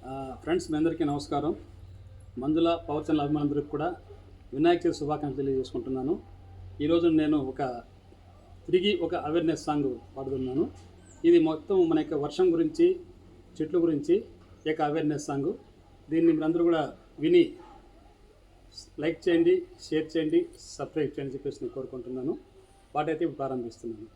Friends, మీ అందరికీ నమస్కారం. మందుల పవర్ ఛానల్ అభిమానులందరికీ కూడా వినాయక చవితి శుభాకాంక్షలు తెలియజేసుకుంటున్నాను. ఈరోజు నేను తిరిగి ఒక అవేర్నెస్ సాంగ్ పాడుతున్నాను. ఇది మొత్తం మన యొక్క వర్షం గురించి, చెట్ల గురించి అవేర్నెస్ సాంగ్. దీన్ని మీరందరూ కూడా విని లైక్ చేయండి, షేర్ చేయండి, సబ్స్క్రైబ్ చేయండి చెప్పేసి నేను కోరుకుంటున్నాను. పాటైతే ఇప్పుడు ప్రారంభిస్తున్నాను.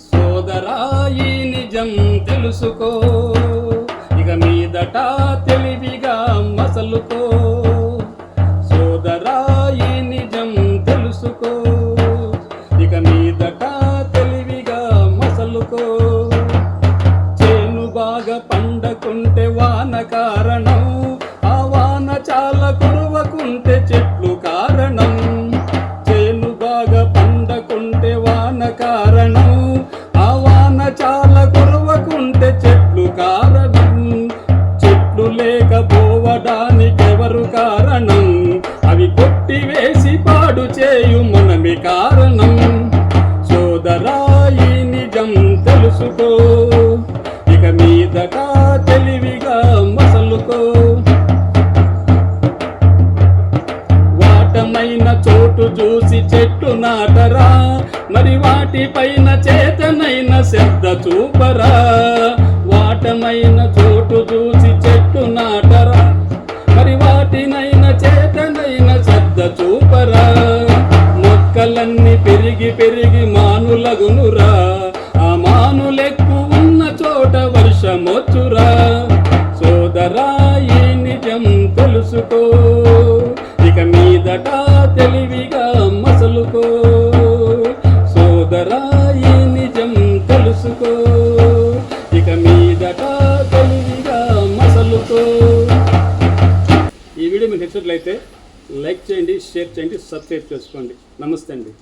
సోదరాయి నిజం తెలుసుకో, ఇక మీదట తెలివిగా మసలుకో. సోదరాయి నిజం తెలుసుకో, ఇక మీదట తెలివిగా మసలుకో. చేను బాగా పండకుంటే వాన కారణం, ఆ వాన చాలా కురవకుంటే చెట్లు కారణం. చేను బాగా పండకుంటే వాన కారణం, ఆ వాన చాలా కురవకుంటే చెట్లు కారణం. చెట్లు లేకపోవడానికెవరు కారణం? అవి కొట్టివేసి పాడు చేయు మనమే కారణం. సోదరాయి నిజం తెలుసుకో, ఇక మీదట తెలివిగా మసలుకో. వాటమైన చోటు చూసి చెట్టు నాటరా, మరి వాటిపైన చేతనైన శ్రద్ధ చూపరా. వాటమైన చోటు చూసి చెట్టు నాటరా, మరి వాటినైన చేతనైన శ్రద్ధ చూపరా. మొక్కలన్నీ పెరిగి పెరిగి మానులగునురా, ఆ మానులెక్కు ఉన్న చోట వర్షమొచ్చురా. సోదరాయి నిజం తెలుసుకో, ఇక మీదట తెలివిగా మసలుకో. సోదరాయి నిజం తెలుసుకో, ఇక మీదట తెలివిగా మసలుకో. ఈ వీడియో మీకు నచ్చినట్లయితే లైక్ చేయండి, షేర్ చేయండి, సబ్స్క్రైబ్ చేసుకోండి. నమస్తే అండి.